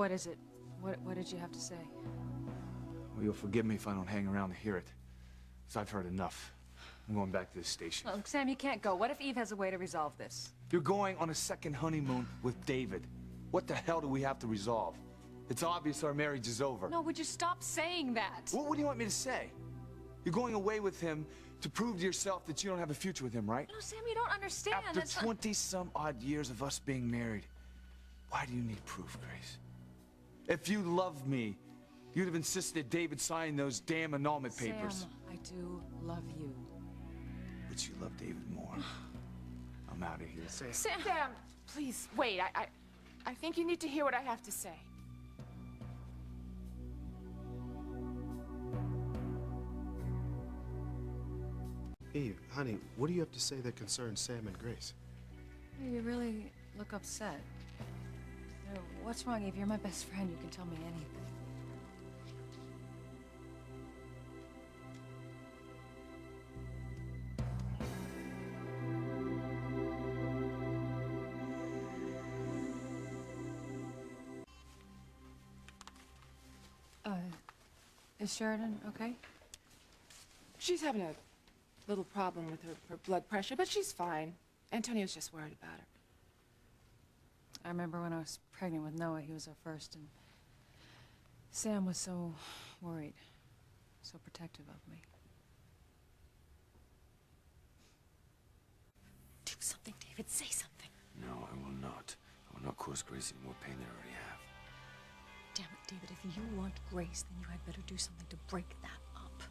What is it? What did you have to say? Well, you'll forgive me if I don't hang around to hear it. 'Cause I've heard enough. I'm going back to the station. Look, Sam, you can't go. What if Eve has a way to resolve this? You're going on a second honeymoon with David. What the hell do we have to resolve? It's obvious our marriage is over. No, would you stop saying that? What do you want me to say? You're going away with him to prove to yourself that you don't have a future with him, right? No, Sam, you don't understand. After It's 20-some-odd years of us being married, why do you need proof, Grace? If you loved me, you'd have insisted David sign those damn annulment papers. Sam, I do love you. But you love David more. I'm out of here. Sam! Sam, please, wait. I think you need to hear what I have to say. Eve, honey, what do you have to say that concerns Sam and Grace? You really look upset. What's wrong, Eve? You're my best friend. You can tell me anything. Is Sheridan okay? She's having a little problem with her blood pressure, but she's fine. Antonio's just worried about her. I remember when I was pregnant with Noah, he was our first, and Sam was so worried, so protective of me. Do something, David. Say something. No, I will not. I will not cause Grace any more pain than I already have. Damn it, David. If you want Grace, then you had better do something to break that up.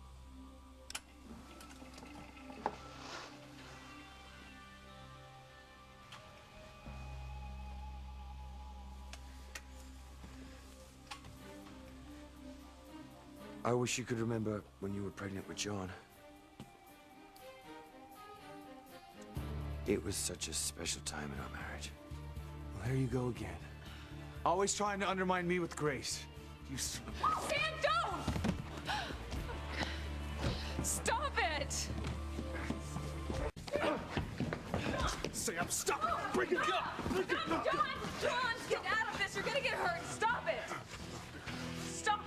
I wish you could remember when you were pregnant with John. It was such a special time in our marriage. Well, there you go again. Always trying to undermine me with Grace. You son of a... Sam, don't! Stop it! Sam, stop! Break it up! John, get out of this. You're gonna get hurt. Stop it! Stop!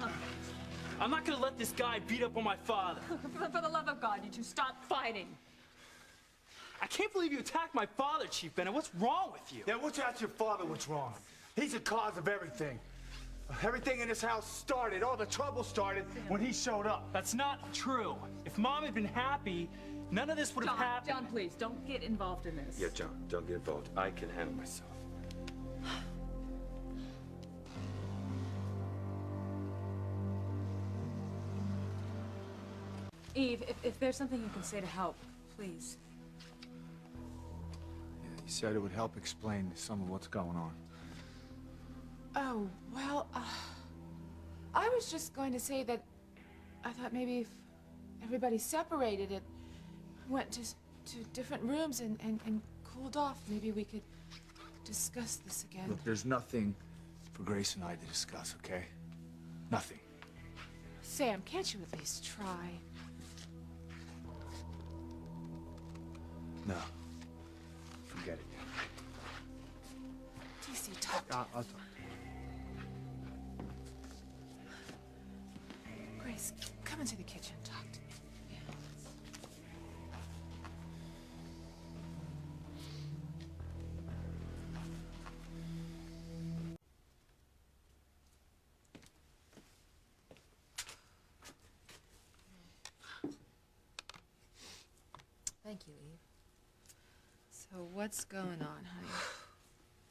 I'm not gonna let this guy beat up on my father. For the love of God, you two stop fighting. I can't believe you attacked my father, Chief Bennett. What's wrong with you? Yeah, what's ask your father what's wrong? He's the cause of everything. Everything in this house started, all the trouble started when he showed up. That's not true. If Mom had been happy, none of this would have happened. John, please, don't get involved in this. Yeah, John, don't get involved. I can handle myself. Eve, if there's something you can say to help, please. Yeah, he said it would help explain some of what's going on. Oh, well, I was just going to say that I thought maybe if everybody separated it, went to different rooms and cooled off, maybe we could discuss this again. Look, there's nothing for Grace and I to discuss, okay? Nothing. Sam, can't you at least try? No. Forget it. DC, talk to him. I'll talk. Grace, come into the kitchen and talk to me. Yeah. Thank you, Eve. So what's going on, honey?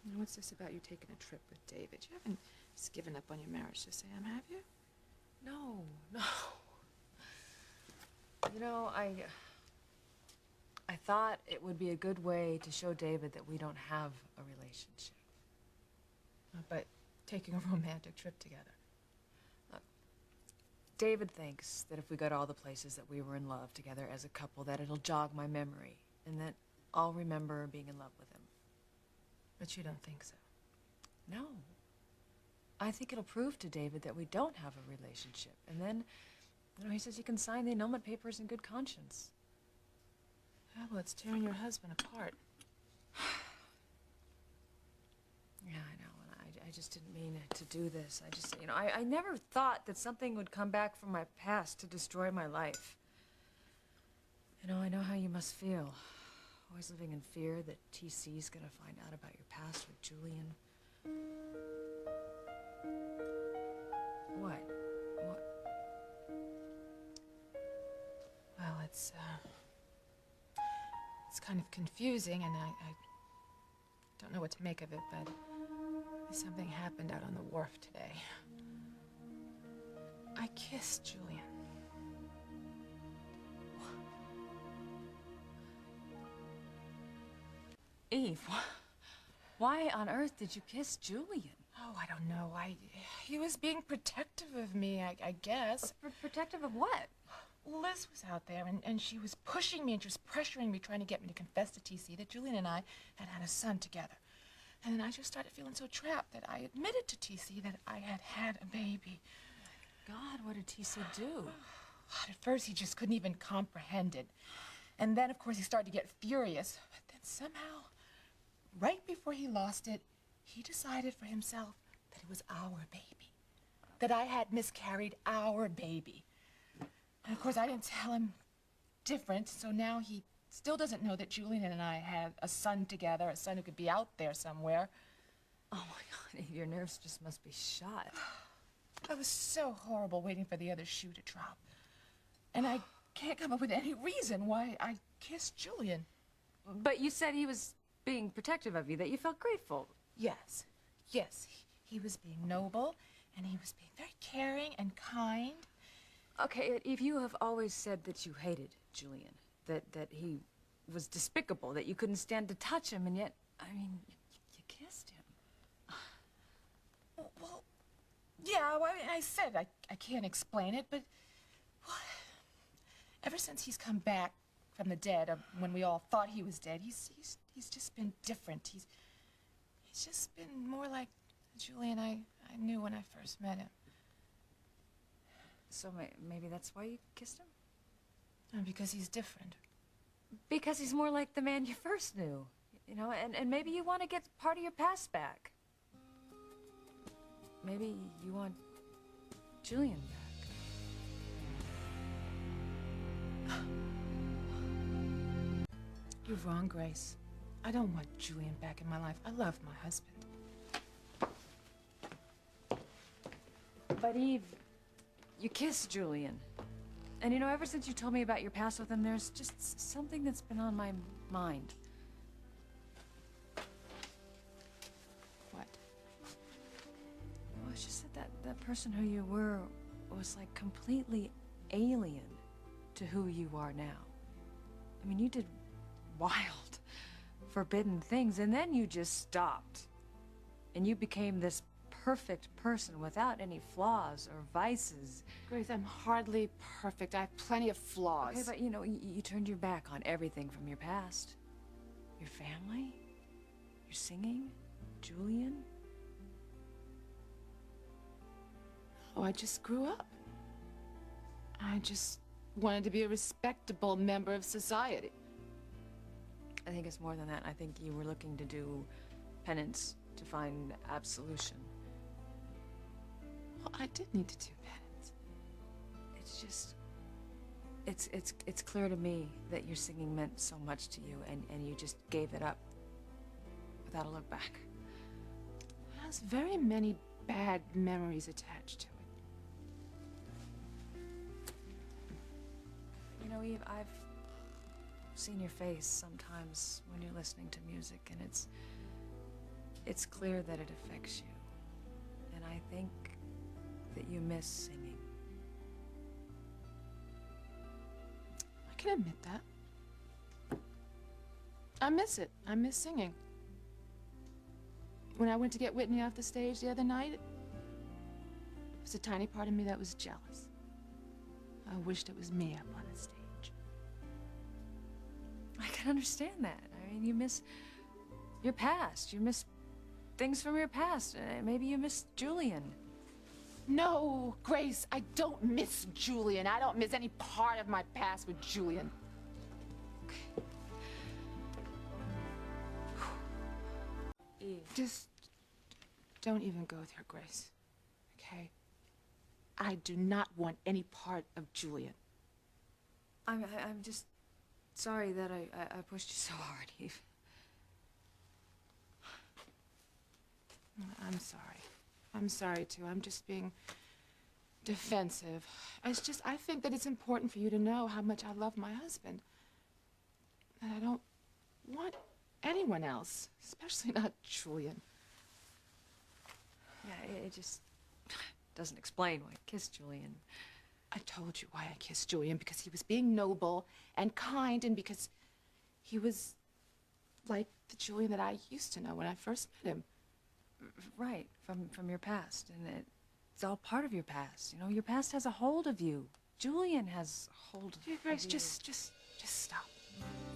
And what's this about you taking a trip with David? You haven't just given up on your marriage to Sam, have you? No. You know, I thought it would be a good way to show David that we don't have a relationship. But taking a romantic trip together. David thinks that if we go to all the places that we were in love together as a couple, that it'll jog my memory, and that I'll remember being in love with him. But you don't think so? No. I think it'll prove to David that we don't have a relationship, and then, you know, he says he can sign the annulment papers in good conscience. Well, it's tearing your husband apart. Yeah, I know, and I I just didn't mean to do this. I just, I never thought that something would come back from my past to destroy my life. I know how you must feel. Always living in fear that TC's gonna find out about your past with Julian. What? Well, it's kind of confusing, and I don't know what to make of it, but something happened out on the wharf today. I kissed Julian. Eve, why on earth did you kiss Julian? Oh, I don't know. He was being protective of me, I guess. Protective of what? Liz was out there, and she was pushing me and just pressuring me, trying to get me to confess to TC that Julian and I had had a son together. And then I just started feeling so trapped that I admitted to TC that I had had a baby. God, what did TC do? At first, he just couldn't even comprehend it. And then, of course, he started to get furious. But then somehow, right before he lost it, he decided for himself that it was our baby. That I had miscarried our baby. And of course, I didn't tell him different, so now he still doesn't know that Julian and I had a son together, a son who could be out there somewhere. Oh my God, your nerves just must be shot. It was so horrible waiting for the other shoe to drop. And I can't come up with any reason why I kissed Julian. But you said he was being protective of you, that you felt grateful. Yes, he was being noble, and he was being very caring and kind. Okay, Eve, you have always said that you hated Julian, that he was despicable, that you couldn't stand to touch him, and yet, I mean, you kissed him. Well, yeah, well, I said I can't explain it, but well, ever since he's come back from the dead, when we all thought he was dead, he's just been different. He's just been more like Julian I knew when I first met him. So maybe that's why you kissed him? And because he's different. Because he's more like the man you first knew, and maybe you want to get part of your past back. Maybe you want Julian back. You're wrong, Grace. I don't want Julian back in my life. I love my husband. But Eve, you kissed Julian. And ever since you told me about your past with him, there's just something that's been on my mind. What? Well, it's just that person who you were was like completely alien to who you are now. I mean, you did wild, forbidden things, and then you just stopped. And you became this perfect person without any flaws or vices. Grace, I'm hardly perfect. I have plenty of flaws. Okay, but you turned your back on everything from your past. Your family, your singing, Julian. Oh, I just grew up. I just wanted to be a respectable member of society. I think it's more than that. I think you were looking to do penance, to find absolution. Well, I did need to do penance. It's just, it's clear to me that your singing meant so much to you, and you just gave it up without a look back. It has very many bad memories attached to it. Eve, I've seen your face sometimes when you're listening to music, and it's clear that it affects you. And I think that you miss singing. I can admit that. I miss it. I miss singing. When I went to get Whitney off the stage the other night, it was a tiny part of me that was jealous. I wished it was me up on the stage. I can understand that. I mean, you miss your past. You miss things from your past. Maybe you miss Julian. No, Grace, I don't miss Julian. I don't miss any part of my past with Julian. Eve. Just Don't even go there, Grace. Okay? I do not want any part of Julian. I'm just sorry that I pushed you so hard, Eve. I'm sorry. I'm sorry, too. I'm just being defensive. It's just, I think that it's important for you to know how much I love my husband. And I don't want anyone else, especially not Julian. Yeah, it just doesn't explain why I kissed Julian. I told you why I kissed Julian, because he was being noble and kind, and because he was like the Julian that I used to know when I first met him. Right, from your past, and it's all part of your past. You know, your past has a hold of you. Julian has a hold of Dear Grace, you. just stop.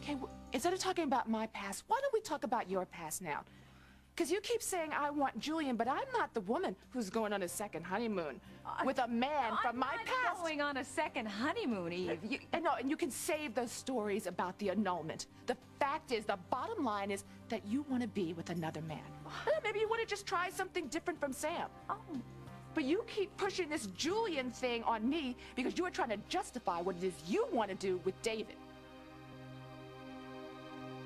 Okay, instead of talking about my past, why don't we talk about your past now? Because you keep saying I want Julian, but I'm not the woman who's going on a second honeymoon with a man from my past. I'm not going on a second honeymoon, Eve. And you can save those stories about the annulment. The fact is, the bottom line is that you want to be with another man. Maybe you want to just try something different from Sam. Oh. But you keep pushing this Julian thing on me because you are trying to justify what it is you want to do with David.